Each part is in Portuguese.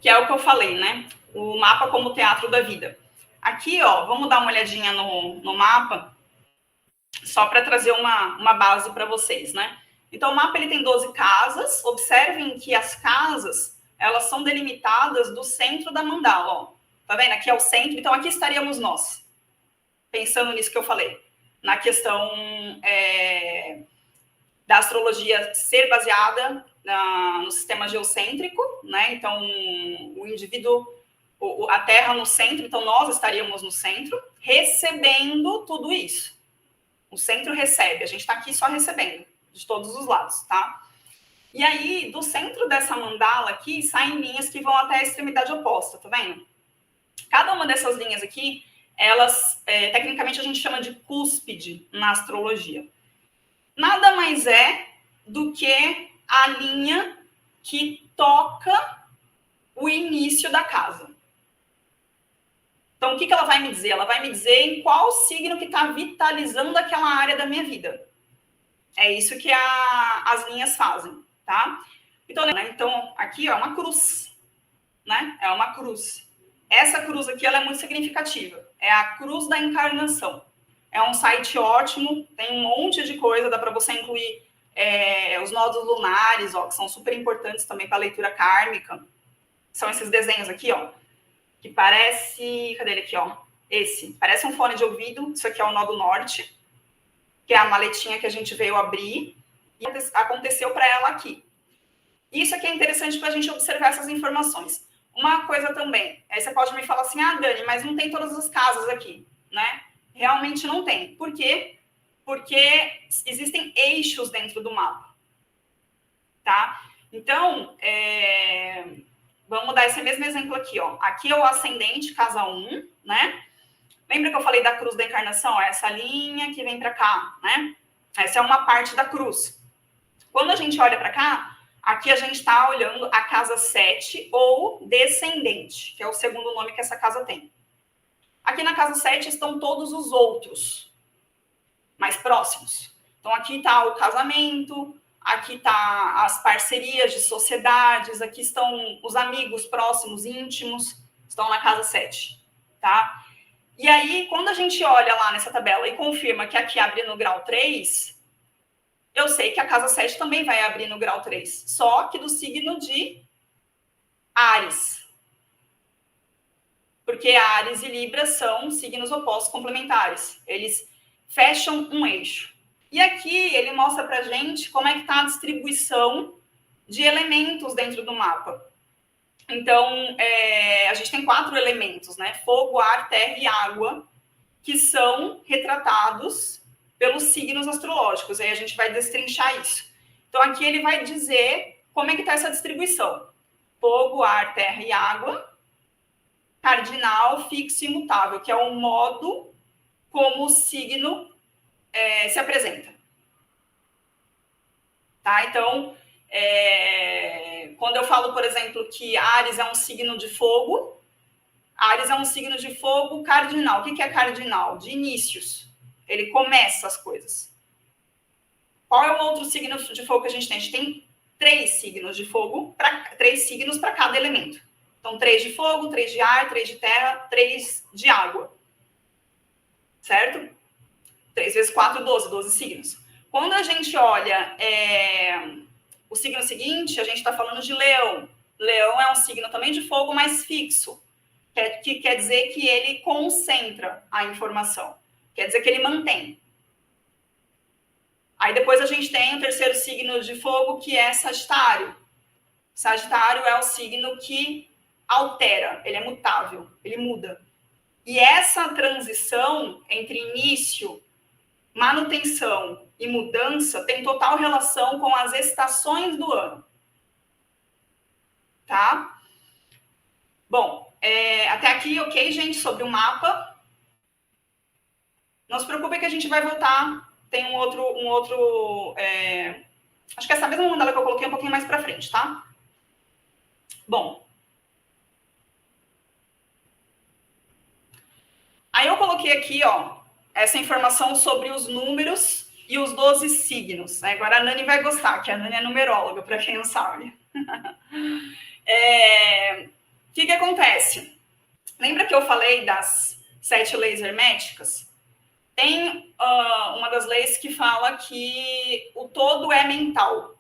que é o que eu falei, né? O mapa como teatro da vida. Aqui, ó, vamos dar uma olhadinha no mapa, só para trazer uma base para vocês, né? Então, o mapa ele tem 12 casas. Observem que as casas, elas são delimitadas do centro da mandala, ó. Tá vendo? Aqui é o centro, então aqui estaríamos nós. Pensando nisso que eu falei. Na questão da astrologia ser baseada no sistema geocêntrico, né? Então, o indivíduo, a Terra no centro, então nós estaríamos no centro, recebendo tudo isso. O centro recebe, a gente está aqui só recebendo, de todos os lados, tá? E aí, do centro dessa mandala aqui, saem linhas que vão até a extremidade oposta, tá vendo? Cada uma dessas linhas aqui, elas, tecnicamente, a gente chama de cúspide na astrologia. Nada mais é do que a linha que toca o início da casa. Então, o que ela vai me dizer? Ela vai me dizer em qual signo que está vitalizando aquela área da minha vida. É isso que as linhas fazem, tá? Então, aqui ó, é uma cruz, né? É uma cruz. Essa cruz aqui, ela é muito significativa. É a cruz da encarnação. É um site ótimo, tem um monte de coisa, dá para você incluir os nodos lunares, ó, que são super importantes também para a leitura kármica. São esses desenhos aqui, ó, que parece... Cadê ele aqui, ó? Esse. Parece um fone de ouvido. Isso aqui é o nó do norte, que é a maletinha que a gente veio abrir. E aconteceu para ela aqui. Isso aqui é interessante para a gente observar essas informações. Uma coisa também, aí você pode me falar assim, ah, Dani, mas não tem todas as casas aqui, né? Realmente não tem. Por quê? Porque existem eixos dentro do mapa, tá? Então, vamos dar esse mesmo exemplo aqui, ó. Aqui é o ascendente, casa 1, né? Lembra que eu falei da cruz da encarnação? Essa linha que vem para cá, né? Essa é uma parte da cruz. Quando a gente olha para cá, aqui a gente está olhando a casa 7 ou descendente, que é o segundo nome que essa casa tem. Aqui na casa 7 estão todos os outros, mais próximos. Então, aqui está o casamento, aqui está as parcerias de sociedades, aqui estão os amigos próximos, íntimos, estão na casa 7, tá? E aí, quando a gente olha lá nessa tabela e confirma que aqui abre no grau 3, eu sei que a casa 7 também vai abrir no grau 3, só que do signo de Áries. Porque Áries e Libra são signos opostos complementares. Eles fecham um eixo. E aqui ele mostra pra gente como é que está a distribuição de elementos dentro do mapa. Então, a gente tem 4 elementos, né? Fogo, ar, terra e água, que são retratados pelos signos astrológicos. Aí a gente vai destrinchar isso. Então, aqui ele vai dizer como é que está essa distribuição. Fogo, ar, terra e água. Cardinal, fixo e imutável, que é o modo como o signo se apresenta. Tá? Então, quando eu falo, por exemplo, que Áries é um signo de fogo, Áries é um signo de fogo cardinal. O que é cardinal? De inícios. Ele começa as coisas. Qual é o outro signo de fogo que a gente tem? A gente tem 3 signos de fogo, 3 signos para cada elemento. Então, 3 de fogo, 3 de ar, 3 de terra, 3 de água. Certo? 3 vezes 4, 12, 12 signos. Quando a gente olha o signo seguinte, a gente está falando de leão. Leão é um signo também de fogo, mais fixo. Que quer dizer que ele concentra a informação. Quer dizer que ele mantém. Aí depois a gente tem o terceiro signo de fogo, que é Sagitário. Sagitário é o signo que altera, ele é mutável, ele muda. E essa transição entre início, manutenção e mudança tem total relação com as estações do ano. Tá? Bom, até aqui, ok, gente, sobre o mapa. Não se preocupe que a gente vai voltar. Tem um outro acho que essa mesma mandala que eu coloquei um pouquinho mais para frente, tá? Bom. Aí eu coloquei aqui, ó, essa informação sobre os números e os 12 signos. Agora a Nani vai gostar, que a Nani é numeróloga, para quem não sabe. que acontece? Lembra que eu falei das 7 leis herméticas? Tem uma das leis que fala que o todo é mental. O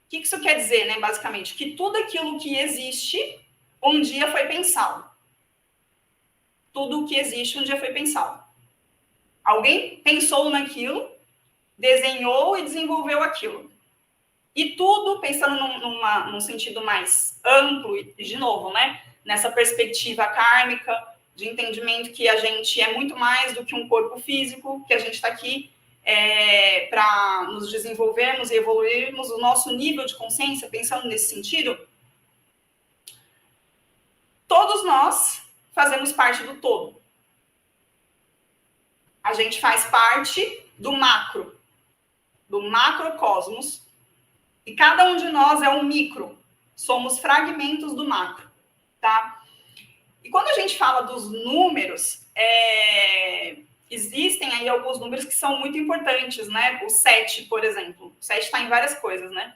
que isso quer dizer, né, basicamente? Que tudo aquilo que existe, um dia foi pensado. Tudo o que existe, um dia foi pensado. Alguém pensou naquilo, desenhou e desenvolveu aquilo. E tudo, pensando num sentido mais amplo, e de novo, né, nessa perspectiva kármica, de entendimento que a gente é muito mais do que um corpo físico, que a gente está aqui para nos desenvolvermos e evoluirmos o nosso nível de consciência, pensando nesse sentido, todos nós fazemos parte do todo. A gente faz parte do macrocosmos, e cada um de nós é um micro. Somos fragmentos do macro, tá? E quando a gente fala dos números, existem aí alguns números que são muito importantes, né? O 7, por exemplo. O 7 está em várias coisas, né?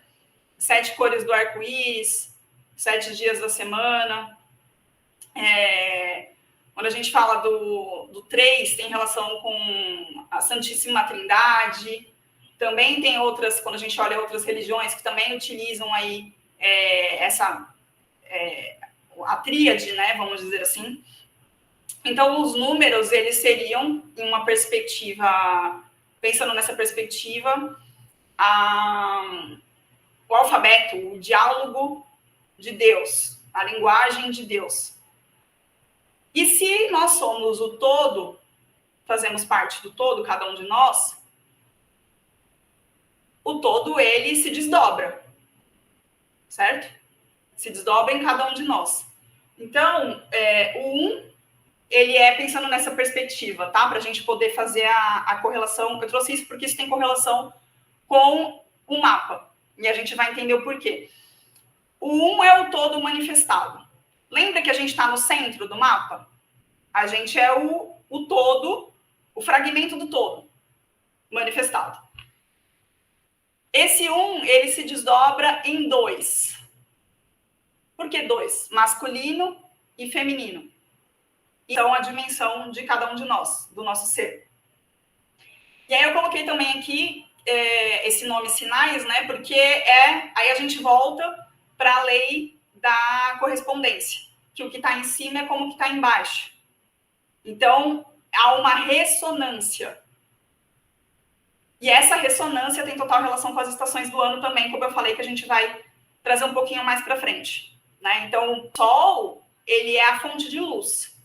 7 cores do arco-íris, 7 dias da semana. Quando a gente fala do 3, tem relação com a Santíssima Trindade. Também tem outras, quando a gente olha outras religiões, que também utilizam aí a tríade, né, vamos dizer assim. Então, os números, eles seriam, em uma perspectiva, pensando nessa perspectiva, o alfabeto, o diálogo de Deus, a linguagem de Deus. E se nós somos o todo, fazemos parte do todo, cada um de nós, o todo, ele se desdobra, certo? Se desdobra em cada um de nós. Então, o 1, ele é pensando nessa perspectiva, tá? Para a gente poder fazer a correlação. Eu trouxe isso porque isso tem correlação com o mapa. E a gente vai entender o porquê. O 1 é o todo manifestado. Lembra que a gente está no centro do mapa? A gente é o todo, o fragmento do todo manifestado. Esse 1, ele se desdobra em 2. Por que 2? Masculino e feminino. Então, a dimensão de cada um de nós, do nosso ser. E aí eu coloquei também aqui esse nome sinais, né? Porque aí a gente volta para a lei da correspondência, que o que está em cima é como o que está embaixo. Então, há uma ressonância. E essa ressonância tem total relação com as estações do ano também, como eu falei, que a gente vai trazer um pouquinho mais para frente, né? Então, o Sol, ele é a fonte de luz.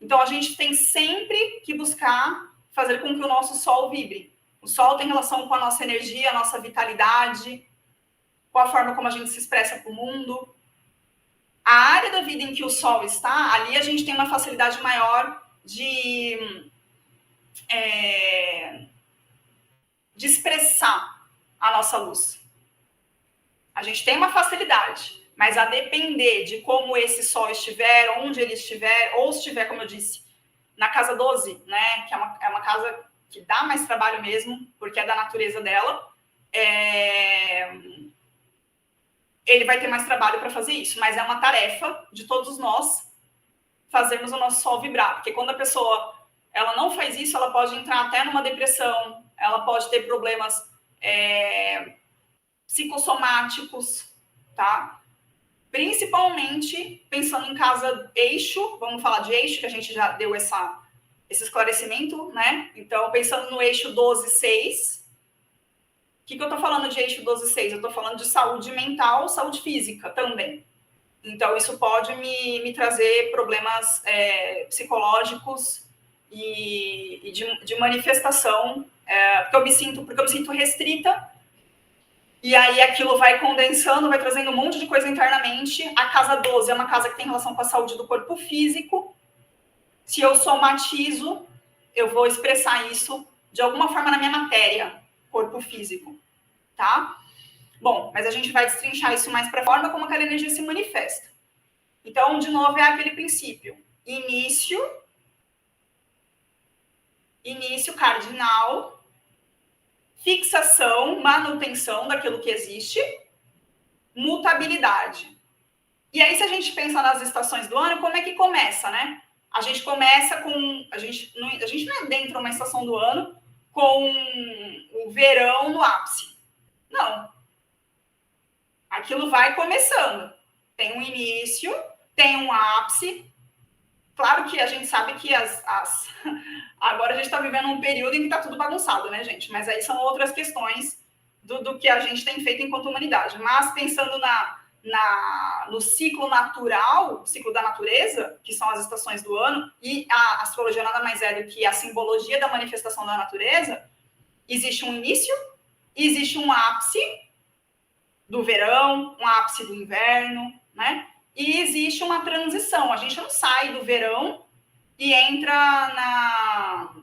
Então, a gente tem sempre que buscar fazer com que o nosso Sol vibre. O Sol tem relação com a nossa energia, a nossa vitalidade, com a forma como a gente se expressa para o mundo. A área da vida em que o Sol está, ali a gente tem uma facilidade maior de expressar a nossa luz. A gente tem uma facilidade, mas a depender de como esse Sol estiver, onde ele estiver, ou se estiver, como eu disse, na casa 12, né, que é uma casa que dá mais trabalho mesmo, porque é da natureza dela, ele vai ter mais trabalho para fazer isso, mas é uma tarefa de todos nós fazermos o nosso Sol vibrar, porque quando a pessoa ela não faz isso, ela pode entrar até numa depressão, ela pode ter problemas psicossomáticos, tá? Principalmente pensando em casa eixo, vamos falar de eixo, que a gente já deu esse esclarecimento, né? Então, pensando no eixo 12-6, o que eu tô falando de eixo 12-6? Eu tô falando de saúde mental, saúde física também. Então, isso pode me trazer problemas psicológicos e de manifestação, porque eu me sinto restrita, e aí aquilo vai condensando, vai trazendo um monte de coisa internamente. A casa 12 é uma casa que tem relação com a saúde do corpo físico. Se eu somatizo, eu vou expressar isso de alguma forma na minha matéria, corpo físico, tá? Bom, mas a gente vai destrinchar isso mais para a forma como aquela energia se manifesta. Então, de novo, é aquele princípio. Início cardinal, fixação, manutenção daquilo que existe, mutabilidade. E aí, se a gente pensa nas estações do ano, como é que começa, né? A gente começa com... A gente não adentra uma estação do ano com o verão no ápice. Não. Aquilo vai começando. Tem um início, tem um ápice. Claro que a gente sabe que agora a gente está vivendo um período em que está tudo bagunçado, né, gente? Mas aí são outras questões do que a gente tem feito enquanto humanidade. Mas pensando no ciclo natural, ciclo da natureza, que são as estações do ano, e a astrologia nada mais é do que a simbologia da manifestação da natureza, existe um início, existe um ápice do verão, um ápice do inverno, né? E existe uma transição. A gente não sai do verão e entra na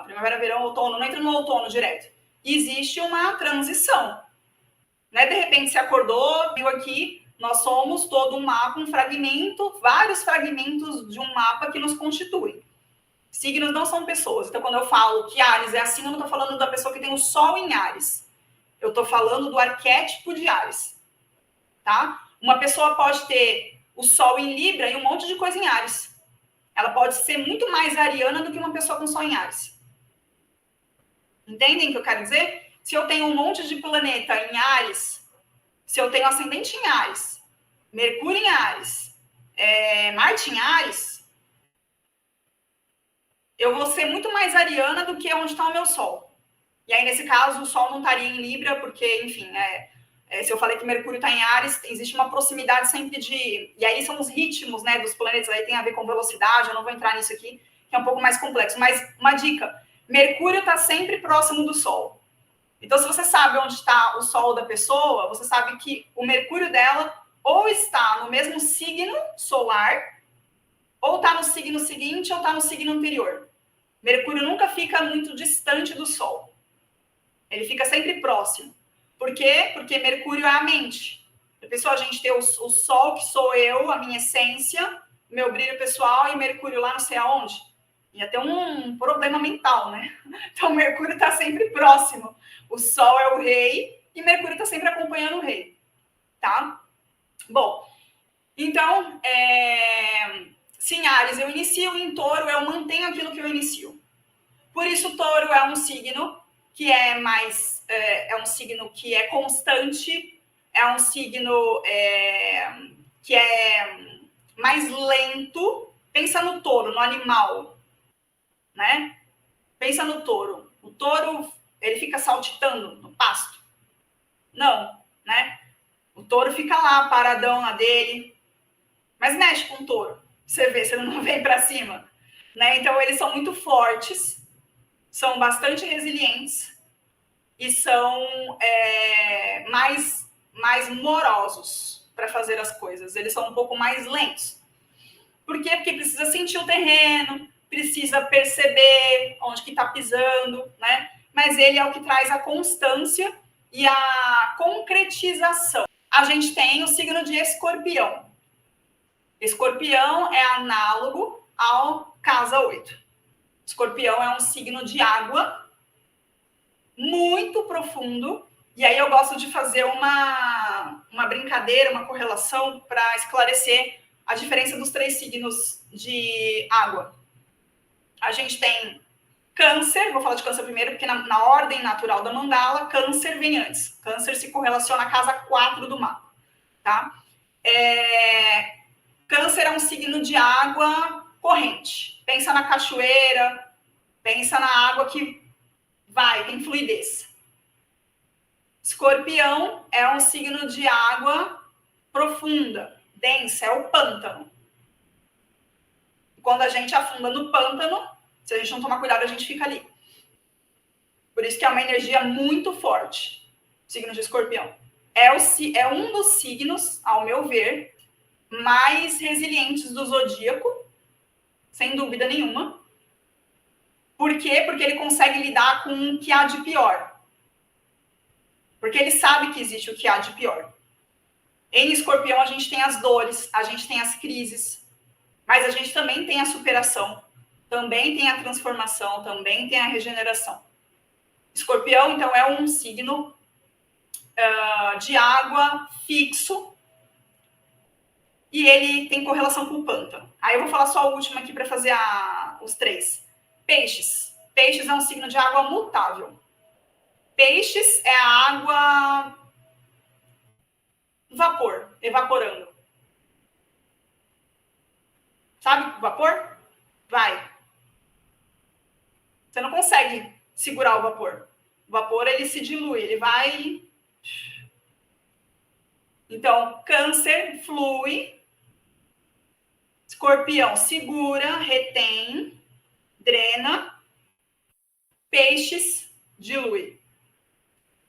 primavera, verão, outono, não entra no outono direto. Existe uma transição. Né? De repente se acordou, viu aqui, nós somos todo um mapa, um fragmento, vários fragmentos de um mapa que nos constituem. Signos não são pessoas. Então, quando eu falo que Áries é assim, eu não estou falando da pessoa que tem o Sol em Áries. Eu estou falando do arquétipo de Áries. Tá? Uma pessoa pode ter o Sol em Libra e um monte de coisa em Áries. Ela pode ser muito mais ariana do que uma pessoa com Sol em Áries. Entendem o que eu quero dizer? Se eu tenho um monte de planeta em Áries, se eu tenho ascendente em Áries, Mercúrio em Áries, Marte em Áries, eu vou ser muito mais ariana do que onde está o meu Sol. E aí, nesse caso, o Sol não estaria em Libra, porque, enfim, se eu falei que Mercúrio está em Áries, existe uma proximidade sempre de... E aí são os ritmos, né, dos planetas, aí tem a ver com velocidade, eu não vou entrar nisso aqui, que é um pouco mais complexo. Mas, uma dica, Mercúrio está sempre próximo do Sol. Então, se você sabe onde está o Sol da pessoa, você sabe que o Mercúrio dela ou está no mesmo signo solar, ou está no signo seguinte, ou está no signo anterior. Mercúrio nunca fica muito distante do Sol. Ele fica sempre próximo. Por quê? Porque Mercúrio é a mente. A gente tem o Sol, que sou eu, a minha essência, meu brilho pessoal, e Mercúrio lá não sei aonde. Ia ter um problema mental, né? Então, Mercúrio está sempre próximo. O Sol é o rei e Mercúrio está sempre acompanhando o rei. Tá? Bom, então, se em Áries eu inicio, em Touro eu mantenho aquilo que eu inicio. Por isso, Touro é um signo que é mais... é um signo que é constante, é um signo que é mais lento. Pensa no touro, no animal, né? Pensa no touro. O touro, ele fica saltitando no pasto? Não, né? O touro fica lá, paradão na dele. Mas mexe com o touro. Você vê, você não vem para cima. Né? Então, eles são muito fortes, são bastante resilientes e são mais morosos para fazer as coisas. Eles são um pouco mais lentos. Por quê? Porque precisa sentir o terreno, precisa perceber onde que está pisando, né? Mas ele é o que traz a constância e a concretização. A gente tem o signo de Escorpião. Escorpião é análogo ao Casa 8. Escorpião é um signo de água muito profundo. E aí eu gosto de fazer uma brincadeira, uma correlação para esclarecer a diferença dos 3 signos de água. A gente tem Câncer, vou falar de Câncer primeiro, porque na ordem natural da mandala, Câncer vem antes. Câncer se correlaciona à casa 4 do mapa. Tá? Câncer é um signo de água corrente. Pensa na cachoeira, pensa na água que tem fluidez. Escorpião é um signo de água profunda, densa, é o pântano. Quando a gente afunda no pântano, se a gente não tomar cuidado, a gente fica ali. Por isso que é uma energia muito forte, o signo de Escorpião. É um dos signos, ao meu ver, mais resilientes do zodíaco, sem dúvida nenhuma. Por quê? Porque ele consegue lidar com o que há de pior. Porque ele sabe que existe o que há de pior. Em Escorpião, a gente tem as dores, a gente tem as crises, mas a gente também tem a superação, também tem a transformação, também tem a regeneração. Escorpião, então, é um signo de água fixo e ele tem correlação com o pântano. Aí eu vou falar só a última aqui para fazer os 3. Peixes. Peixes é um signo de água mutável. Peixes é a água vapor, evaporando. Sabe o vapor? Vai. Você não consegue segurar o vapor. O vapor, ele se dilui, ele vai... Então, câncer flui, escorpião segura, retém, drena, peixes dilui.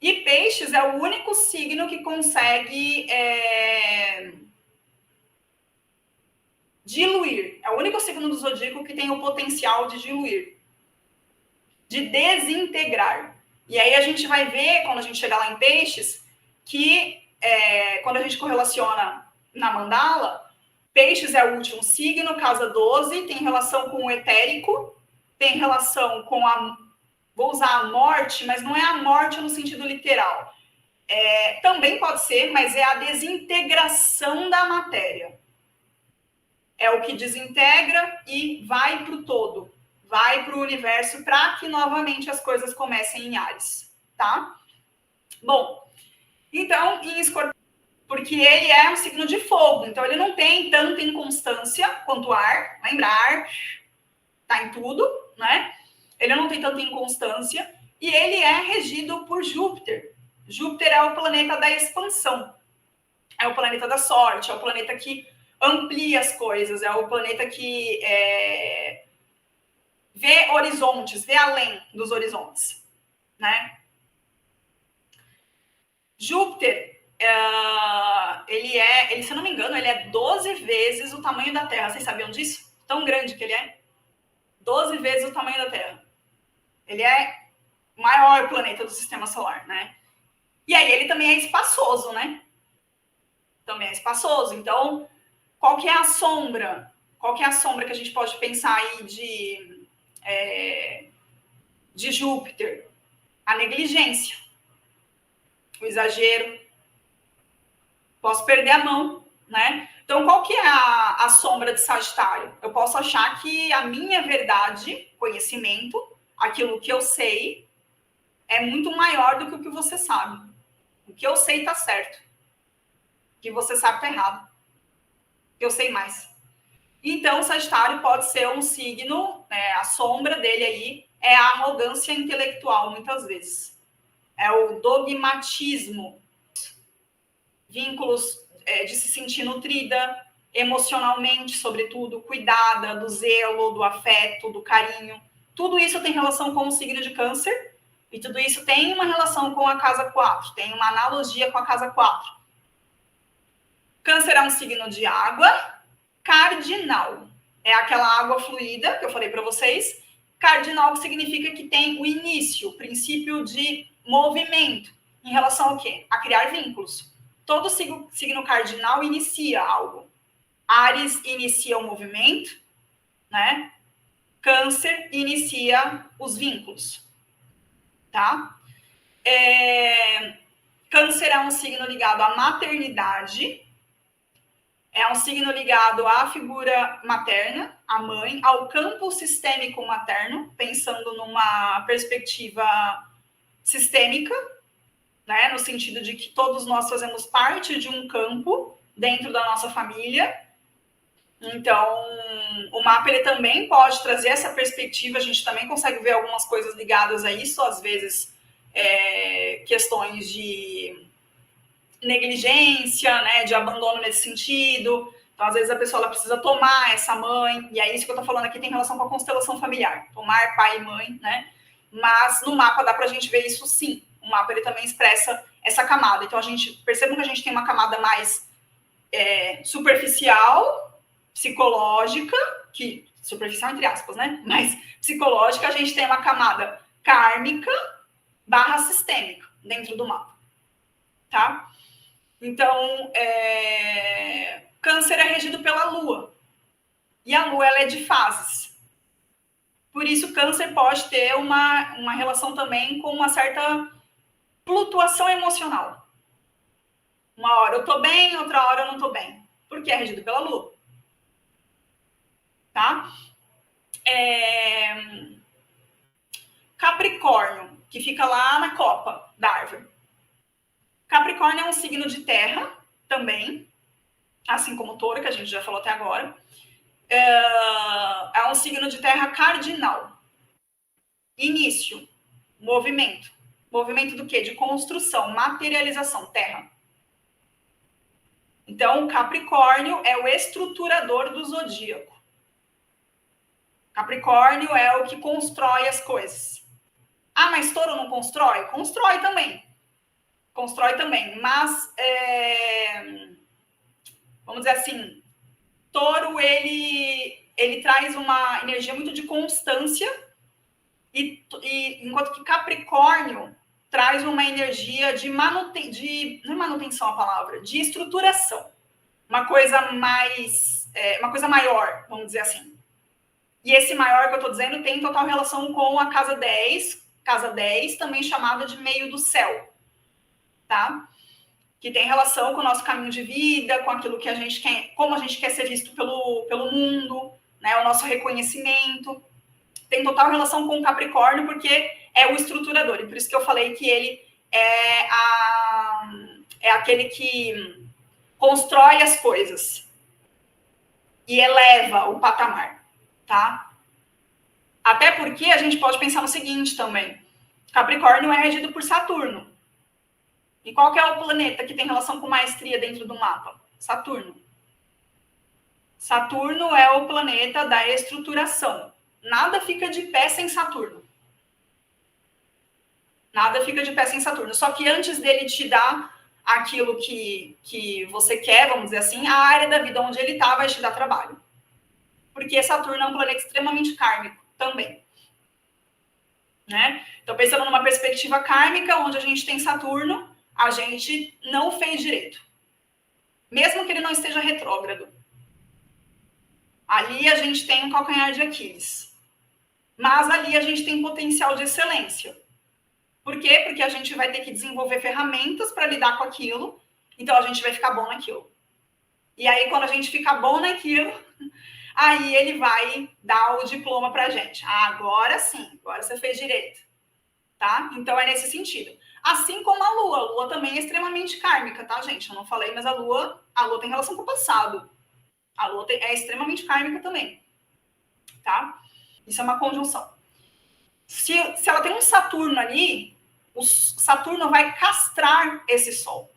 E peixes é o único signo que consegue diluir. É o único signo do zodíaco que tem o potencial de diluir, de desintegrar. E aí a gente vai ver, quando a gente chegar lá em peixes, que quando a gente correlaciona na mandala, peixes é o último signo, casa 12, tem relação com o etérico, tem relação com a... Vou usar a morte, mas não é a morte no sentido literal. Também pode ser, mas é a desintegração da matéria. É o que desintegra e vai para o todo, vai para o universo, para que novamente as coisas comecem em Áries, tá? Bom, então, em Escorpião, porque ele é um signo de fogo, então ele não tem tanta inconstância quanto o ar, lembra, ar tá em tudo, né? Ele não tem tanta inconstância, e ele é regido por Júpiter. Júpiter é o planeta da expansão, é o planeta da sorte, é o planeta que amplia as coisas, é o planeta que vê horizontes, vê além dos horizontes, né? Júpiter, ele, se eu não me engano, ele é 12 vezes o tamanho da Terra. Vocês sabiam disso? Tão grande que ele é. 12 vezes o tamanho da Terra. Ele é o maior planeta do sistema solar, né? E aí ele também é espaçoso, né? Também é espaçoso. Então, qual que é a sombra? Qual que é a sombra que a gente pode pensar aí de Júpiter? A negligência, o exagero. Posso perder a mão, né? Então, qual que é a sombra de Sagitário? Eu posso achar que a minha verdade, conhecimento, aquilo que eu sei, é muito maior do que o que você sabe. O que eu sei está certo. O que você sabe está errado. Eu sei mais. Então, Sagitário pode ser um signo, a sombra dele aí é a arrogância intelectual, muitas vezes. É o dogmatismo. Vínculos de se sentir nutrida emocionalmente, sobretudo, cuidada, do zelo, do afeto, do carinho. Tudo isso tem relação com o signo de Câncer e tudo isso tem uma relação com a casa 4, tem uma analogia com a casa 4. Câncer é um signo de água cardinal. É aquela água fluida que eu falei para vocês. Cardinal significa que tem o início, o princípio de movimento. Em relação ao quê? A criar vínculos. Todo signo cardinal inicia algo. Áries inicia o movimento, né? Câncer inicia os vínculos, tá? Câncer é um signo ligado à maternidade, é um signo ligado à figura materna, à mãe, ao campo sistêmico materno, pensando numa perspectiva sistêmica, né, no sentido de que todos nós fazemos parte de um campo dentro da nossa família. Então, o mapa ele também pode trazer essa perspectiva, a gente também consegue ver algumas coisas ligadas a isso, às vezes questões de negligência, né, de abandono nesse sentido. Então, às vezes a pessoa ela precisa tomar essa mãe, e é isso que eu tô falando aqui, tem relação com a constelação familiar, tomar pai e mãe, né? Mas no mapa dá pra gente ver isso sim. O mapa ele também expressa essa camada. Então, percebam que a gente tem uma camada mais superficial, psicológica, que superficial entre aspas, né? Mas psicológica, a gente tem uma camada kármica / sistêmica dentro do mapa, tá? Então, Câncer é regido pela Lua. E a Lua ela é de fases. Por isso, Câncer pode ter uma relação também com uma certa flutuação emocional. Uma hora eu tô bem, outra hora eu não tô bem. Por porque é regido pela Lua. Tá? Capricórnio, que fica lá na copa da árvore. Capricórnio é um signo de terra também, assim como Touro, que a gente já falou até agora. É um signo de terra cardinal. Início, movimento. Movimento do quê? De construção, materialização, terra. Então, Capricórnio é o estruturador do zodíaco. Capricórnio é o que constrói as coisas. Ah, mas Touro não constrói? Constrói também. Constrói também. Mas, vamos dizer assim, Touro, ele traz uma energia muito de constância, e enquanto que Capricórnio traz uma energia de não é manutenção a palavra, de estruturação. Uma coisa mais, uma coisa maior, vamos dizer assim. E esse maior que eu estou dizendo tem total relação com a casa 10, também chamada de meio do céu, tá? Que tem relação com o nosso caminho de vida, com aquilo que a gente quer, como a gente quer ser visto pelo mundo, né? O nosso reconhecimento. Tem total relação com o Capricórnio, porque é o estruturador. E por isso que eu falei que ele é aquele que constrói as coisas e eleva o patamar, tá? Até porque a gente pode pensar no seguinte também. Capricórnio é regido por Saturno. E qual que é o planeta que tem relação com maestria dentro do mapa? Saturno. Saturno é o planeta da estruturação. Nada fica de pé sem Saturno. Nada fica de pé sem Saturno. Só que antes dele te dar aquilo que você quer, vamos dizer assim, a área da vida onde ele está vai te dar trabalho. Porque Saturno é um planeta extremamente kármico também. Né? Então, pensando numa perspectiva kármica, onde a gente tem Saturno, a gente não fez direito. Mesmo que ele não esteja retrógrado. Ali a gente tem um calcanhar de Aquiles. Mas ali a gente tem potencial de excelência. Por quê? Porque a gente vai ter que desenvolver ferramentas para lidar com aquilo, então a gente vai ficar bom naquilo. E aí, quando a gente fica bom naquilo, aí ele vai dar o diploma para a gente. Ah, agora sim, agora você fez direito. Tá? Então, é nesse sentido. Assim como a Lua também é extremamente kármica, tá, gente? Eu não falei, mas a Lua tem relação com o passado. A Lua é extremamente kármica também, tá? Isso é uma conjunção. Se ela tem um Saturno ali, o Saturno vai castrar esse Sol.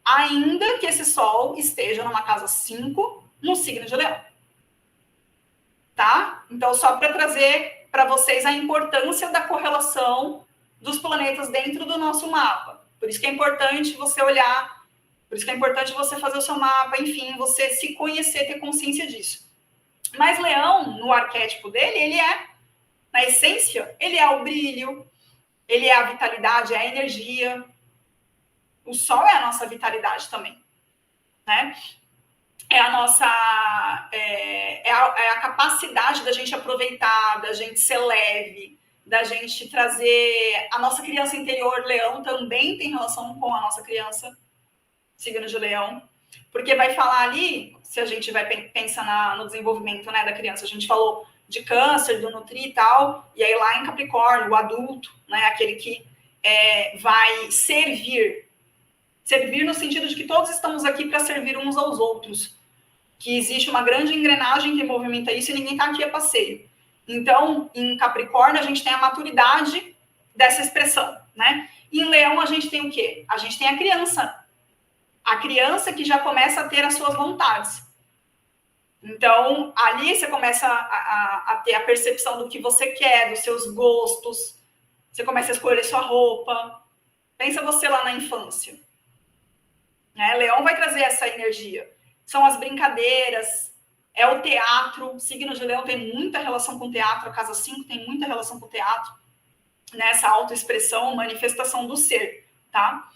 Ainda que esse Sol esteja numa casa 5, no signo de Leão. Tá? Então, só para trazer para vocês a importância da correlação dos planetas dentro do nosso mapa. Por isso que é importante você olhar, por isso que é importante você fazer o seu mapa, enfim, você se conhecer, ter consciência disso. Mas Leão, no arquétipo dele, ele na essência, ele é o brilho, ele é a vitalidade, é a energia. O Sol é a nossa vitalidade também, né? É a nossa é a capacidade da gente aproveitar, da gente ser leve, da gente trazer a nossa criança interior. Leão também tem relação com a nossa criança, signo de Leão, porque vai falar ali, se a gente vai pensar no desenvolvimento, né, da criança, a gente falou de Câncer, do Nutri e tal, e aí lá em Capricórnio, o adulto, né, aquele que vai servir no sentido de que todos estamos aqui para servir uns aos outros, que existe uma grande engrenagem que movimenta isso e ninguém está aqui a passeio. Então, em Capricórnio, a gente tem a maturidade dessa expressão, né? Em Leão, a gente tem o quê? A gente tem a criança. A criança que já começa a ter as suas vontades. Então, ali você começa a ter a percepção do que você quer, dos seus gostos. Você começa a escolher sua roupa. Pensa você lá na infância. Né? Leão vai trazer essa energia. São as brincadeiras, é o teatro. O signo de Leão tem muita relação com o teatro, a casa 5 tem muita relação com o teatro, né? Essa autoexpressão, manifestação do ser, tá?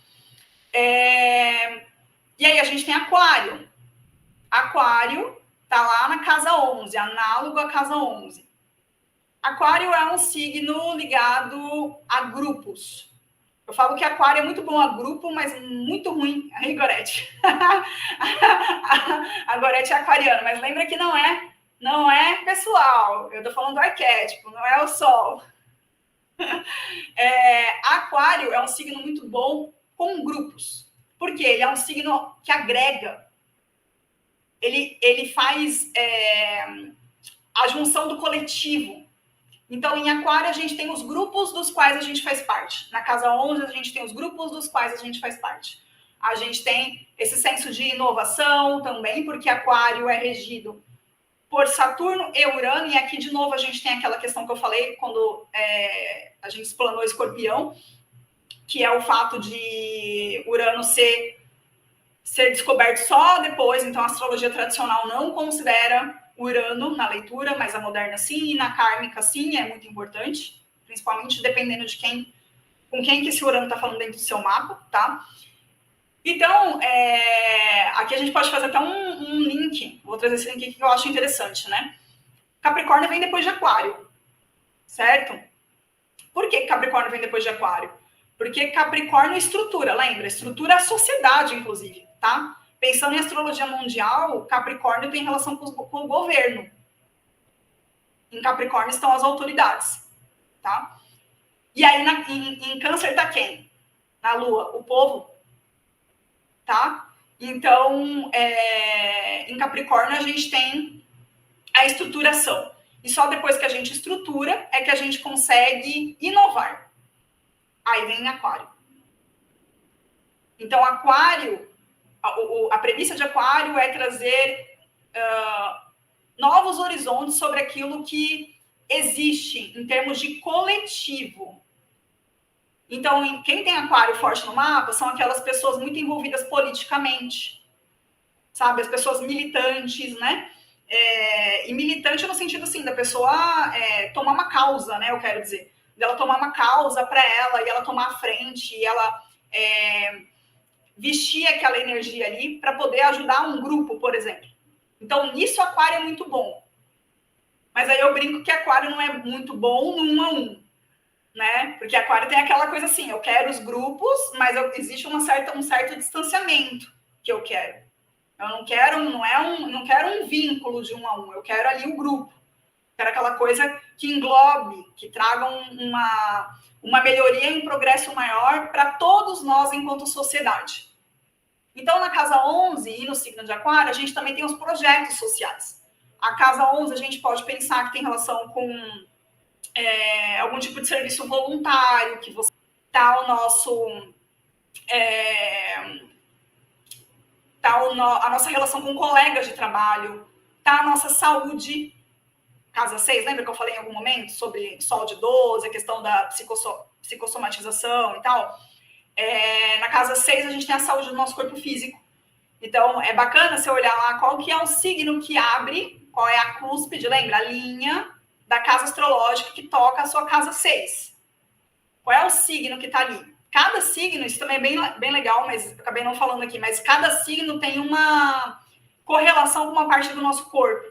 E aí a gente tem Aquário. Aquário tá lá na casa 11, análogo à casa 11. Aquário é um signo ligado a grupos. Eu falo que Aquário é muito bom a grupo, mas muito ruim a Rigorete. A Gorete é aquariano, mas lembra que não é pessoal. Eu estou falando do arquétipo, não é o Sol. Aquário é um signo muito bom com grupos. Porque ele é um signo que agrega. Ele faz a junção do coletivo. Então, em Aquário, a gente tem os grupos dos quais a gente faz parte. Na casa 11, a gente tem os grupos dos quais a gente faz parte. A gente tem esse senso de inovação também, porque Aquário é regido por Saturno e Urano. E aqui, de novo, a gente tem aquela questão que eu falei quando a gente explanou Escorpião, que é o fato de Urano ser descoberto só depois. Então, a astrologia tradicional não considera Urano na leitura, mas a moderna sim, e na kármica sim, é muito importante, principalmente dependendo de com quem que esse Urano está falando dentro do seu mapa, tá? Então, aqui a gente pode fazer até um link, vou trazer esse link aqui que eu acho interessante, né? Capricórnio vem depois de Aquário, certo? Por que Capricórnio vem depois de Aquário? Porque Capricórnio estrutura, lembra? Estrutura a sociedade, inclusive, tá? Pensando em astrologia mundial, Capricórnio tem relação com o governo. Em Capricórnio estão as autoridades, tá? E aí, em Câncer está quem? Na Lua, o povo, tá? Então, em Capricórnio, a gente tem a estruturação. E só depois que a gente estrutura é que a gente consegue inovar. Aí vem Aquário. Então, Aquário, a premissa de Aquário é trazer novos horizontes sobre aquilo que existe em termos de coletivo. Então, quem tem Aquário forte no mapa são aquelas pessoas muito envolvidas politicamente, sabe? As pessoas militantes, né? E militante no sentido, assim, da pessoa tomar uma causa, né? Eu quero dizer. Dela tomar uma causa para ela, e ela tomar a frente, e ela vestir aquela energia ali para poder ajudar um grupo, por exemplo. Então, nisso, Aquário é muito bom. Mas aí eu brinco que Aquário não é muito bom no 1 a 1, né? Porque Aquário tem aquela coisa assim, eu quero os grupos, mas existe um certo distanciamento que eu quero. Eu não quero, não quero um vínculo de 1 a 1, eu quero ali o grupo. Quero aquela coisa que englobe, que traga uma melhoria e um progresso maior para todos nós enquanto sociedade. Então, na casa 11 e no signo de Aquário, a gente também tem os projetos sociais. A casa 11 a gente pode pensar que tem relação com algum tipo de serviço voluntário, que você tá o nosso a nossa relação com colegas de trabalho, tá a nossa saúde. Casa 6, lembra que eu falei em algum momento sobre sol de 12, a questão da psicossomatização e tal? Na casa 6 a gente tem a saúde do nosso corpo físico. Então, é bacana você olhar lá qual que é o signo que abre, qual é a cúspide, lembra? A linha da casa astrológica que toca a sua casa 6. Qual é o signo que está ali? Cada signo, isso também é bem legal, mas acabei não falando aqui, mas cada signo tem uma correlação com uma parte do nosso corpo,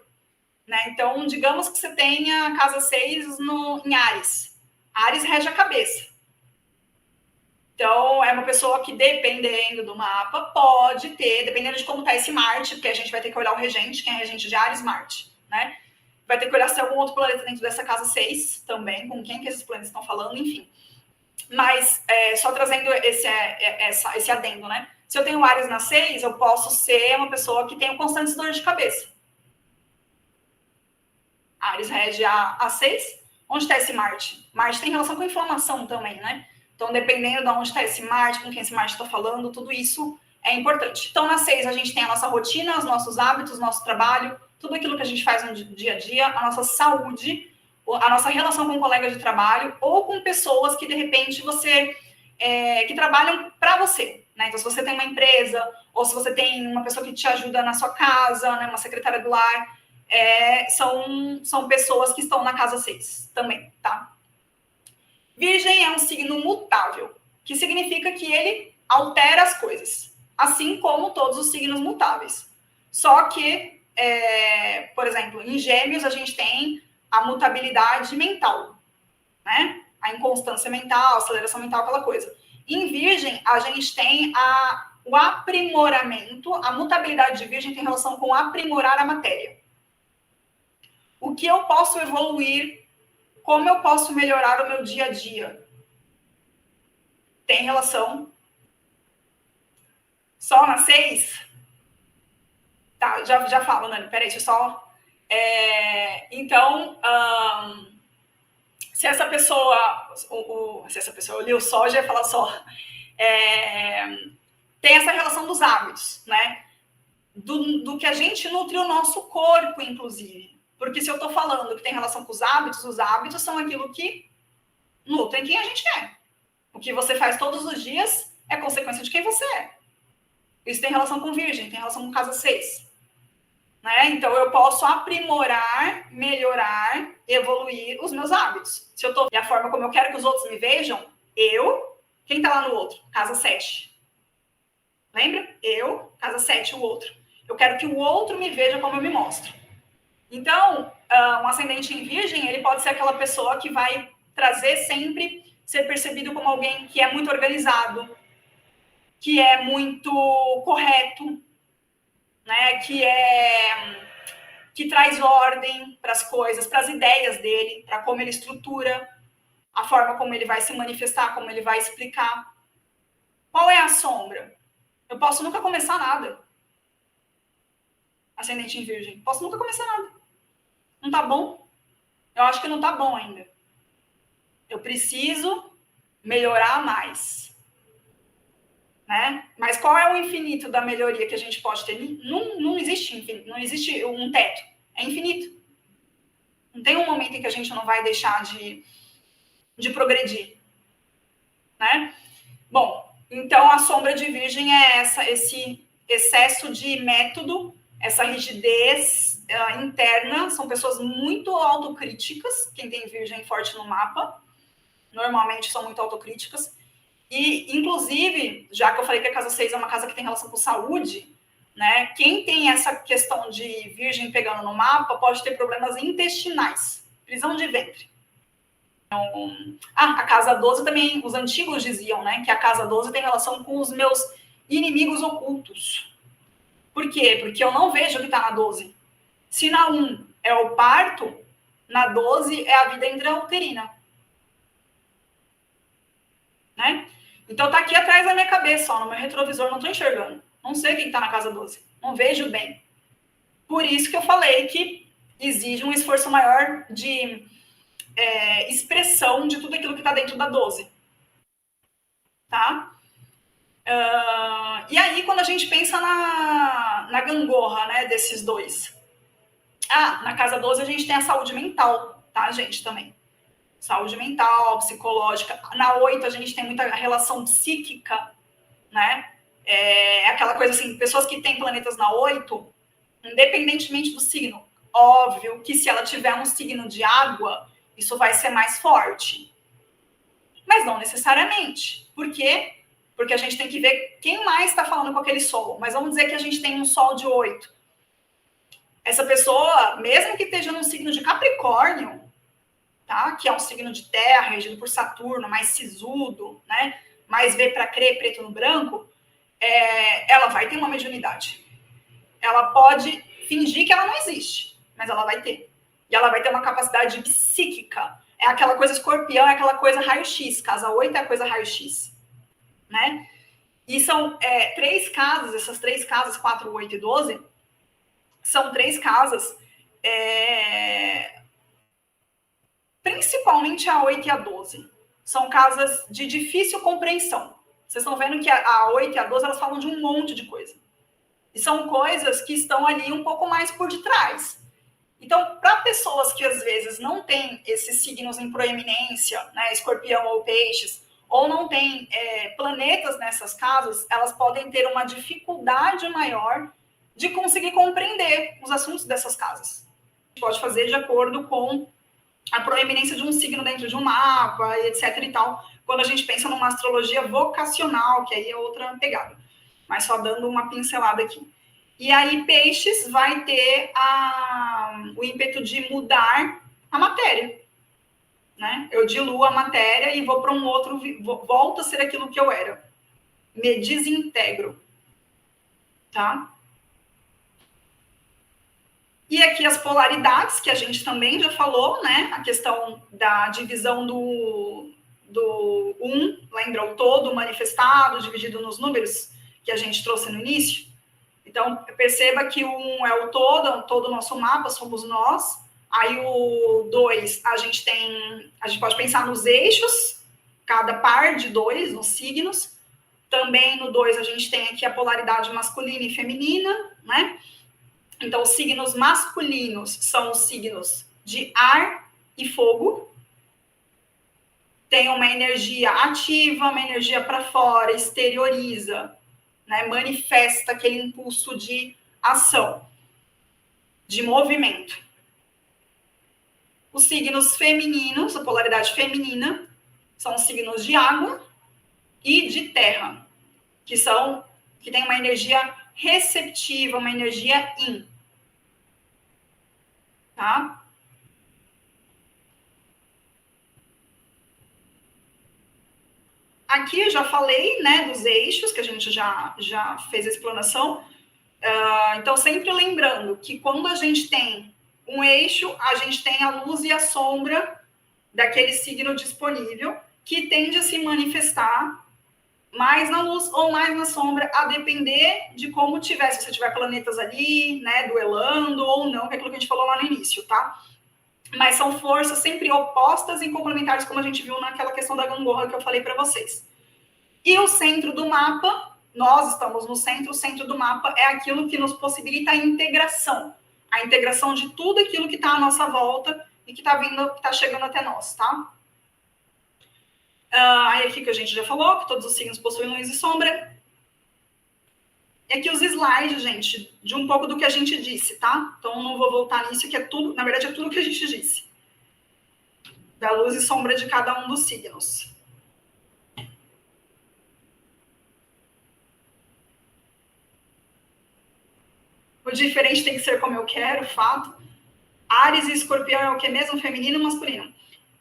né? Então, digamos que você tenha a casa 6 em Áries. Áries rege a cabeça. Então, é uma pessoa que, dependendo do mapa, pode ter, dependendo de como está esse Marte, porque a gente vai ter que olhar o regente, quem é regente de Áries, Marte, né? Vai ter que olhar se tem algum outro planeta dentro dessa casa 6 também, com quem que esses planetas estão falando, enfim. Mas, só trazendo esse adendo, né? Se eu tenho Áries na 6, eu posso ser uma pessoa que tem constantes dores de cabeça. Áries rege a 6. Onde está esse Marte? Marte tem relação com inflamação também, né? Então, dependendo de onde está esse Marte, com quem esse Marte está falando, tudo isso é importante. Então, na 6, a gente tem a nossa rotina, os nossos hábitos, nosso trabalho, tudo aquilo que a gente faz no dia a dia, a nossa saúde, a nossa relação com colegas de trabalho ou com pessoas que, de repente, que trabalham para você, né? Então, se você tem uma empresa ou se você tem uma pessoa que te ajuda na sua casa, né? Uma secretária do lar, são pessoas que estão na casa 6 também, tá? Virgem é um signo mutável, que significa que ele altera as coisas, assim como todos os signos mutáveis. Só que, por exemplo, em Gêmeos a gente tem a mutabilidade mental, né? A inconstância mental, a aceleração mental, aquela coisa. Em Virgem, a gente tem a o aprimoramento, a mutabilidade de Virgem tem relação com aprimorar a matéria. O que eu posso evoluir, como eu posso melhorar o meu dia a dia. Tem relação. Sol na 6? Tá, já falo, Nani, peraí, deixa eu só... Então, se essa pessoa, eu li o Sol, já ia falar só, tem essa relação dos hábitos, né? Do que a gente nutre o nosso corpo, inclusive. Porque se eu estou falando que tem relação com os hábitos são aquilo que nutrem quem a gente é. O que você faz todos os dias é consequência de quem você é. Isso tem relação com Virgem, tem relação com casa 6. Né? Então, eu posso aprimorar, melhorar, evoluir os meus hábitos. Se eu estou... E a forma como eu quero que os outros me vejam, quem está lá no outro? Casa 7. Lembra? Casa 7, o outro. Eu quero que o outro me veja como eu me mostro. Então, um ascendente em Virgem, ele pode ser aquela pessoa que vai trazer sempre, ser percebido como alguém que é muito organizado, que é muito correto, né? Que traz ordem para as coisas, para as ideias dele, para como ele estrutura, a forma como ele vai se manifestar, como ele vai explicar. Qual é a sombra? Eu posso nunca começar nada. Ascendente em Virgem. Posso nunca começar nada. Não tá bom? Eu acho que não tá bom ainda. Eu preciso melhorar mais. Né? Mas qual é o infinito da melhoria que a gente pode ter? Não existe infinito, não existe um teto. É infinito. Não tem um momento em que a gente não vai deixar de progredir. Né? Bom, então a sombra de Virgem é esse excesso de método, essa rigidez interna. São pessoas muito autocríticas. Quem tem Virgem forte no mapa, normalmente são muito autocríticas. E, inclusive, já que eu falei que a casa 6 é uma casa que tem relação com saúde, né? Quem tem essa questão de Virgem pegando no mapa pode ter problemas intestinais, prisão de ventre. Então, a casa 12 também, os antigos diziam, né? Que a casa 12 tem relação com os meus inimigos ocultos. Por quê? Porque eu não vejo o que está na 12. Se na 1 é o parto, na 12 é a vida intrauterina. Né? Então tá aqui atrás da minha cabeça, ó, no meu retrovisor, não tô enxergando. Não sei quem tá na casa 12. Não vejo bem. Por isso que eu falei que exige um esforço maior de expressão de tudo aquilo que tá dentro da 12. Tá? E aí, quando a gente pensa na gangorra, né, desses dois. Na casa 12 a gente tem a saúde mental, tá, gente, também. Saúde mental, psicológica. Na 8 a gente tem muita relação psíquica, né? É aquela coisa assim, pessoas que têm planetas na 8, independentemente do signo, óbvio que se ela tiver um signo de água, isso vai ser mais forte. Mas não necessariamente. Por quê? Porque a gente tem que ver quem mais está falando com aquele sol. Mas vamos dizer que a gente tem um sol de 8. Essa pessoa, mesmo que esteja num signo de Capricórnio, tá? Que é um signo de terra, regido por Saturno, mais sisudo, né? Mais ver para crer, preto no branco, ela vai ter uma mediunidade. Ela pode fingir que ela não existe, mas ela vai ter. E ela vai ter uma capacidade psíquica. É aquela coisa escorpião, é aquela coisa raio-x. Casa 8 é a coisa raio-x. Né? E são 3 casas, essas 3 casas, 4, 8 e 12, são 3 casas... principalmente a 8 e a 12, são casas de difícil compreensão. Vocês estão vendo que a 8 e a 12, elas falam de um monte de coisa. E são coisas que estão ali um pouco mais por detrás. Então, para pessoas que às vezes não têm esses signos em proeminência, né, escorpião ou peixes, ou não têm planetas nessas casas, elas podem ter uma dificuldade maior de conseguir compreender os assuntos dessas casas. A gente pode fazer de acordo com a proeminência de um signo dentro de um mapa, etc e tal, quando a gente pensa numa astrologia vocacional, que aí é outra pegada. Mas só dando uma pincelada aqui. E aí, peixes vai ter o ímpeto de mudar a matéria. Né? Eu diluo a matéria e vou para um outro, volto a ser aquilo que eu era. Me desintegro. tá? E aqui as polaridades, que a gente também já falou, né? A questão da divisão do 1, lembra? O todo manifestado, dividido nos números, que a gente trouxe no início. Então, perceba que o 1 é o todo o nosso mapa, somos nós. Aí o 2, a gente pode pensar nos eixos, cada par de 2, nos signos. Também no 2 a gente tem aqui a polaridade masculina e feminina, né? Então, os signos masculinos são os signos de ar e fogo. Tem uma energia ativa, uma energia para fora, exterioriza, né? Manifesta aquele impulso de ação, de movimento. Os signos femininos, a polaridade feminina, são os signos de água e de terra, que têm uma energia receptiva, uma energia yin. Tá? Aqui eu já falei, né, dos eixos, que a gente já fez a explanação. Então, sempre lembrando que quando a gente tem um eixo, a gente tem a luz e a sombra daquele signo disponível, que tende a se manifestar mais na luz ou mais na sombra, a depender de como tiver, se você tiver planetas ali, né, duelando ou não, que é aquilo que a gente falou lá no início, tá? Mas são forças sempre opostas e complementares, como a gente viu naquela questão da gangorra que eu falei para vocês. E o centro do mapa, nós estamos no centro, o centro do mapa é aquilo que nos possibilita a integração de tudo aquilo que está à nossa volta e que está chegando até nós, tá? Aí aqui que a gente já falou, que todos os signos possuem luz e sombra. E aqui os slides, gente, de um pouco do que a gente disse, tá? Então, não vou voltar nisso, que é tudo, na verdade, é tudo que a gente disse. Da luz e sombra de cada um dos signos. O diferente tem que ser como eu quero, fato. Áries e Escorpião é o que mesmo? Feminino ou masculino?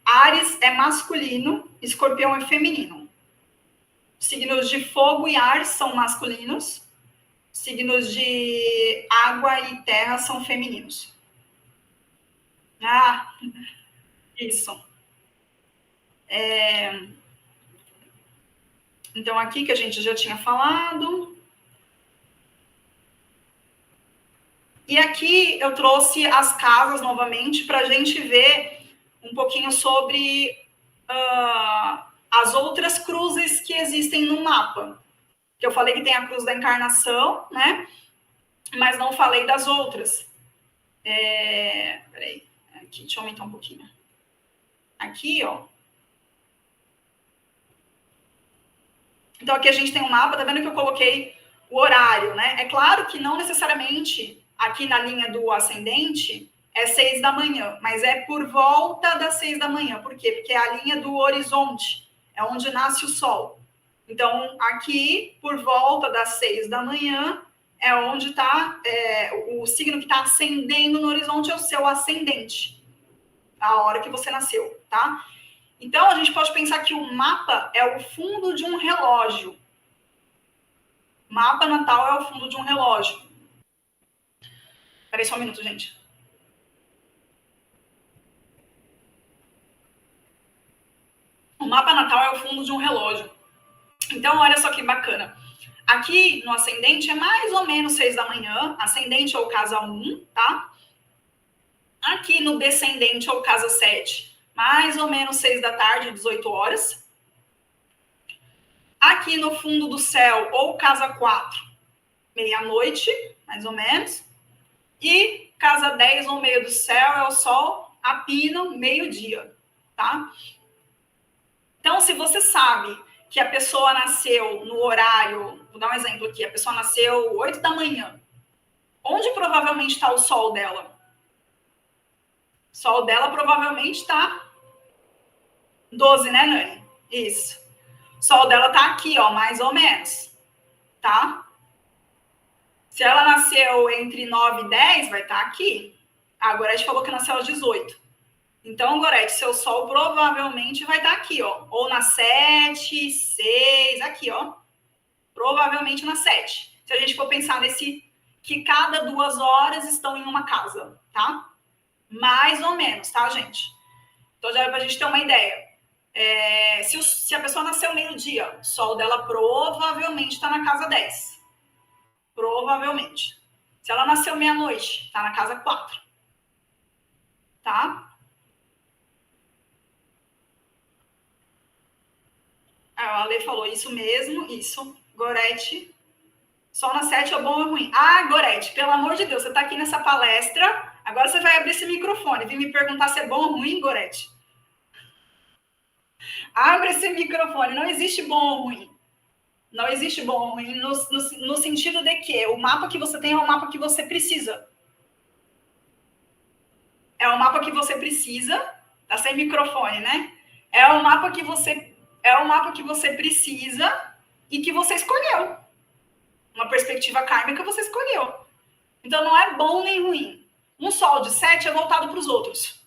Áries é masculino, Escorpião é feminino. Signos de fogo e ar são masculinos. Signos de água e terra são femininos. Ah, isso. Então, aqui que a gente já tinha falado. E aqui eu trouxe as casas novamente para a gente ver um pouquinho sobre as outras cruzes que existem no mapa. Que eu falei que tem a cruz da encarnação, né? Mas não falei das outras. Peraí, aqui, deixa eu aumentar um pouquinho. Aqui, ó. Então, aqui a gente tem um mapa, tá vendo que eu coloquei o horário, né? É claro que não necessariamente aqui na linha do ascendente é 6 da manhã, mas é por volta das 6 da manhã. Por quê? Porque é a linha do horizonte, é onde nasce o sol. Então, aqui, por volta das 6 da manhã, é onde está o signo que está ascendendo no horizonte é o seu ascendente, a hora que você nasceu, tá? Então, a gente pode pensar que o mapa é o fundo de um relógio. Mapa natal é o fundo de um relógio. Espera aí só um minuto, gente. O mapa natal é o fundo de um relógio. Então, olha só que bacana. Aqui no ascendente é mais ou menos 6 da manhã, ascendente ou casa 1, tá? Aqui no descendente ou casa 7, mais ou menos 6 da tarde, 18 horas. Aqui no fundo do céu ou casa 4, meia-noite, mais ou menos. E casa 10 ou meio do céu é o sol a pino, meio-dia, tá? Então, se você sabe que a pessoa nasceu no horário, vou dar um exemplo aqui, a pessoa nasceu 8 da manhã, onde provavelmente está o sol dela? O sol dela provavelmente está 12, né, Nani? Isso. O sol dela está aqui, ó, mais ou menos, tá? Se ela nasceu entre 9 e 10, vai estar aqui. A Gorete falou que nasceu às 18. Então, Gorete, seu sol provavelmente vai estar aqui, ó. Ou na 7, 6, aqui, ó. Provavelmente na 7. Se a gente for pensar que cada 2 horas estão em uma casa, tá? Mais ou menos, tá, gente? Então, já é pra gente ter uma ideia. Se a pessoa nasceu meio-dia, o sol dela provavelmente está na casa 10. Provavelmente. Se ela nasceu meia-noite, está na casa 4. Tá? A Ale falou isso mesmo, isso. Gorete. Sol na 7 é bom ou ruim? Ah, Gorete, pelo amor de Deus, você está aqui nessa palestra, agora você vai abrir esse microfone, vir me perguntar se é bom ou ruim, Gorete. Abre esse microfone, não existe bom ou ruim. Não existe bom ou ruim no sentido de que o mapa que você tem é o mapa que você precisa. É o mapa que você precisa, tá sem microfone, né? É o mapa que você precisa e que você escolheu. Uma perspectiva kármica você escolheu. Então não é bom nem ruim. Um sol de 7 é voltado para os outros.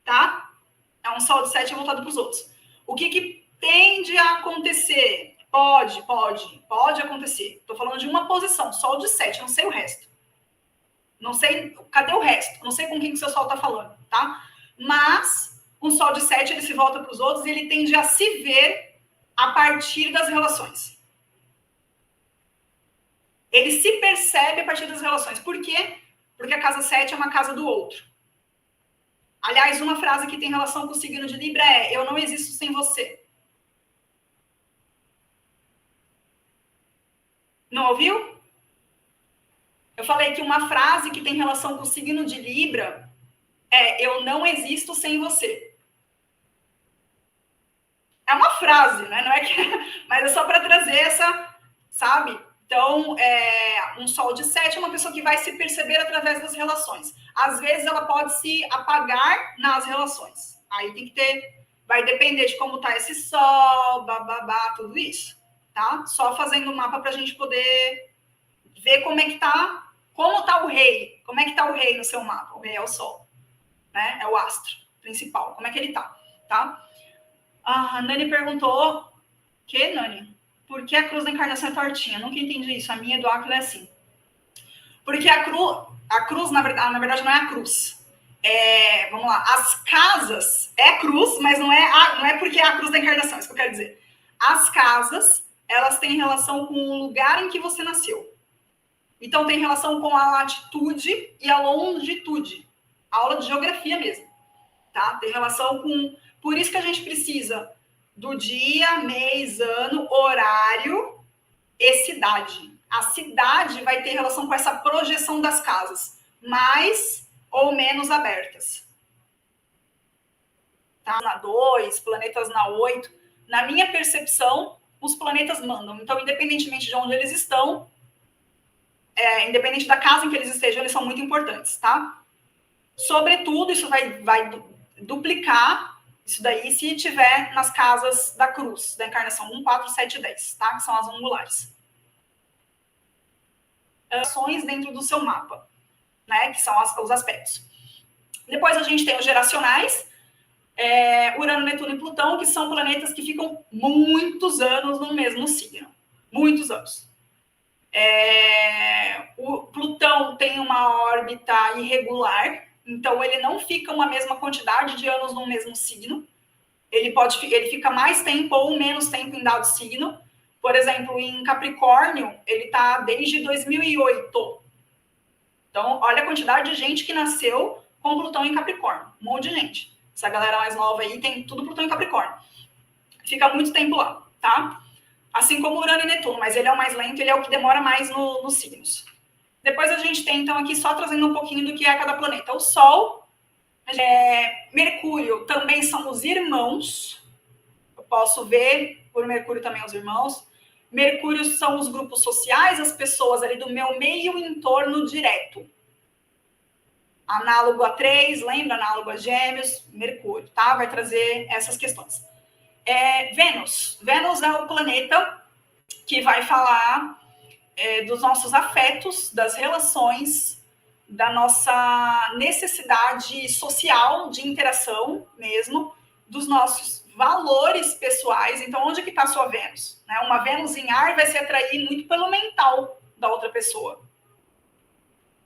Tá? É um sol de 7 é voltado para os outros. O que tende a acontecer? Pode acontecer. Estou falando de uma posição, sol de 7, não sei o resto. Não sei, cadê o resto? Não sei com quem que o seu sol está falando, tá? Mas um sol de 7, ele se volta para os outros e ele tende a se ver a partir das relações. Ele se percebe a partir das relações. Por quê? Porque a casa 7 é uma casa do outro. Aliás, uma frase que tem relação com o signo de Libra é: eu não existo sem você. Não ouviu? Eu falei que uma frase que tem relação com o signo de Libra é: eu não existo sem você. É uma frase, né? Não é que... Mas é só para trazer essa, sabe? Então, um sol de 7 é uma pessoa que vai se perceber através das relações. Às vezes, ela pode se apagar nas relações. Aí tem que ter... Vai depender de como tá esse sol, bababá, tudo isso, tá? Só fazendo o mapa para a gente poder ver como é que tá... Como tá o rei? Como é que tá o rei no seu mapa? O rei é o sol, né? É o astro principal. Como é que ele tá, tá? A Nani perguntou... Que, Nani? Por que a cruz da encarnação é tortinha? Nunca entendi isso. A minha do Áquila é assim. Porque a cruz na verdade, não é a cruz. Vamos lá. As casas é cruz, mas não é porque é a cruz da encarnação, é isso que eu quero dizer. As casas, elas têm relação com o lugar em que você nasceu. Então, tem relação com a latitude e a longitude. Aula de geografia mesmo. Tá? Tem relação com... Por isso que a gente precisa do dia, mês, ano, horário e cidade. A cidade vai ter relação com essa projeção das casas, mais ou menos abertas. Tá? Na 2, planetas na 8. Na minha percepção, os planetas mandam. Então, independentemente de onde eles estão, independente da casa em que eles estejam, eles são muito importantes, tá? Sobretudo, isso vai duplicar isso daí se tiver nas casas da cruz, da encarnação 1, 4, 7 e 10, tá? Que são as angulares. Ações dentro do seu mapa, né? Que são os aspectos. Depois a gente tem os geracionais, Urano, Netuno e Plutão, que são planetas que ficam muitos anos no mesmo signo. Muitos anos. O Plutão tem uma órbita irregular, então ele não fica uma mesma quantidade de anos no mesmo signo. Ele fica mais tempo ou menos tempo em dado signo. Por exemplo, em Capricórnio, ele está desde 2008. Então, olha a quantidade de gente que nasceu com Plutão em Capricórnio. Um monte de gente. Essa galera mais nova aí tem tudo Plutão em Capricórnio. Fica muito tempo lá, tá? Assim como Urano e Netuno, mas ele é o mais lento, ele é o que demora mais nos signos. Depois a gente tem, então, aqui só trazendo um pouquinho do que é cada planeta. O Sol, Mercúrio também são os irmãos. Eu posso ver por Mercúrio também os irmãos. Mercúrio são os grupos sociais, as pessoas ali do meu meio entorno direto. Análogo a 3, lembra? Análogo a Gêmeos, Mercúrio, tá? Vai trazer essas questões. Vênus. Vênus é o planeta que vai falar dos nossos afetos, das relações, da nossa necessidade social de interação mesmo, dos nossos valores pessoais. Então, onde que está a sua Vênus? Né? Uma Vênus em ar vai se atrair muito pelo mental da outra pessoa.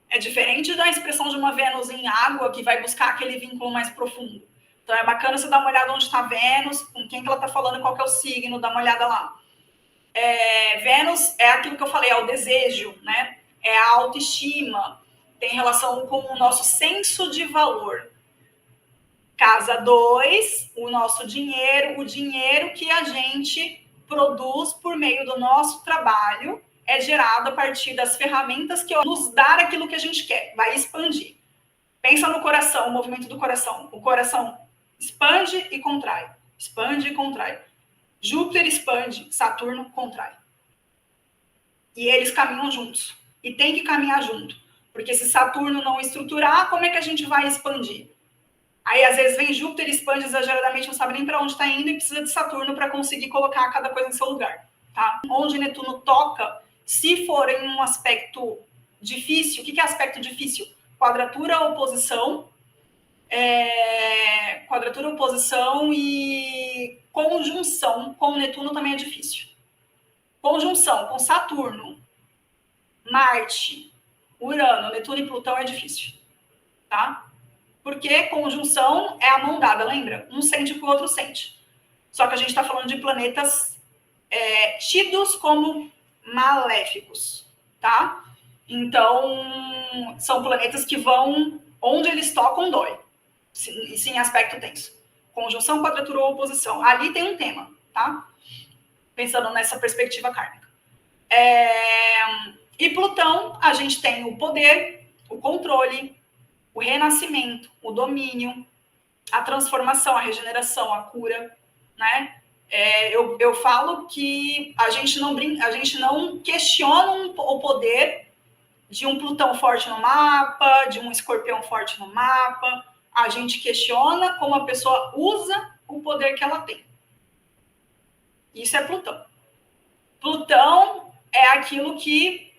É diferente da expressão de uma Vênus em água, que vai buscar aquele vínculo mais profundo. Então, é bacana você dar uma olhada onde está Vênus, com quem que ela está falando, qual que é o signo, dá uma olhada lá. Vênus é aquilo que eu falei, é o desejo, né? É a autoestima, tem relação com o nosso senso de valor. Casa 2, o nosso dinheiro, o dinheiro que a gente produz por meio do nosso trabalho é gerado a partir das ferramentas que nos dar aquilo que a gente quer, vai expandir. Pensa no coração, o movimento do coração. O coração expande e contrai, expande e contrai. Júpiter expande, Saturno contrai. E eles caminham juntos. E tem que caminhar junto. Porque se Saturno não estruturar, como é que a gente vai expandir? Aí, às vezes, vem Júpiter, expande exageradamente, não sabe nem para onde está indo e precisa de Saturno para conseguir colocar cada coisa em seu lugar. Tá? Onde Netuno toca, se for em um aspecto difícil, o que é aspecto difícil? Quadratura, oposição, e conjunção com Netuno também é difícil. Conjunção com Saturno, Marte, Urano, Netuno e Plutão é difícil. Tá? Porque conjunção é a mão dada, lembra? Um sente o que o outro sente. Só que a gente está falando de planetas tidos como maléficos, tá? Então, são planetas que vão onde eles tocam, dói. Sim, aspecto tenso. Conjunção, quadratura ou oposição. Ali tem um tema, tá? Pensando nessa perspectiva kármica. E Plutão, a gente tem o poder, o controle, o renascimento, o domínio, a transformação, a regeneração, a cura, né? Eu falo que a gente não questiona o poder de um Plutão forte no mapa, de um Escorpião forte no mapa. A gente questiona como a pessoa usa o poder que ela tem. Isso é Plutão. Plutão é aquilo que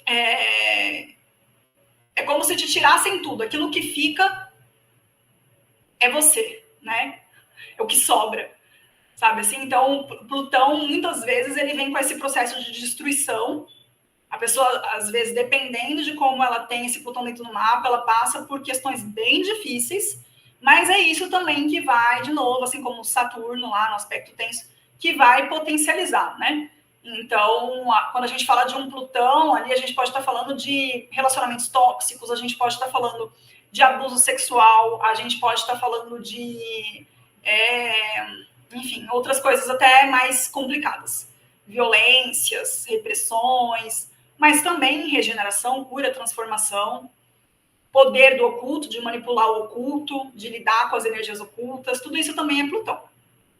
é como se te tirassem tudo. Aquilo que fica é você, né? É o que sobra, sabe assim? Então, Plutão, muitas vezes, ele vem com esse processo de destruição. A pessoa, às vezes, dependendo de como ela tem esse Plutão dentro do mapa, ela passa por questões bem difíceis, mas é isso também que vai, de novo, assim como o Saturno lá no aspecto tenso, que vai potencializar, né? Então, quando a gente fala de um Plutão, ali a gente pode estar falando de relacionamentos tóxicos, a gente pode estar falando de abuso sexual, a gente pode estar falando de, enfim, outras coisas até mais complicadas. Violências, repressões, mas também regeneração, cura, transformação, poder do oculto, de manipular o oculto, de lidar com as energias ocultas, tudo isso também é Plutão.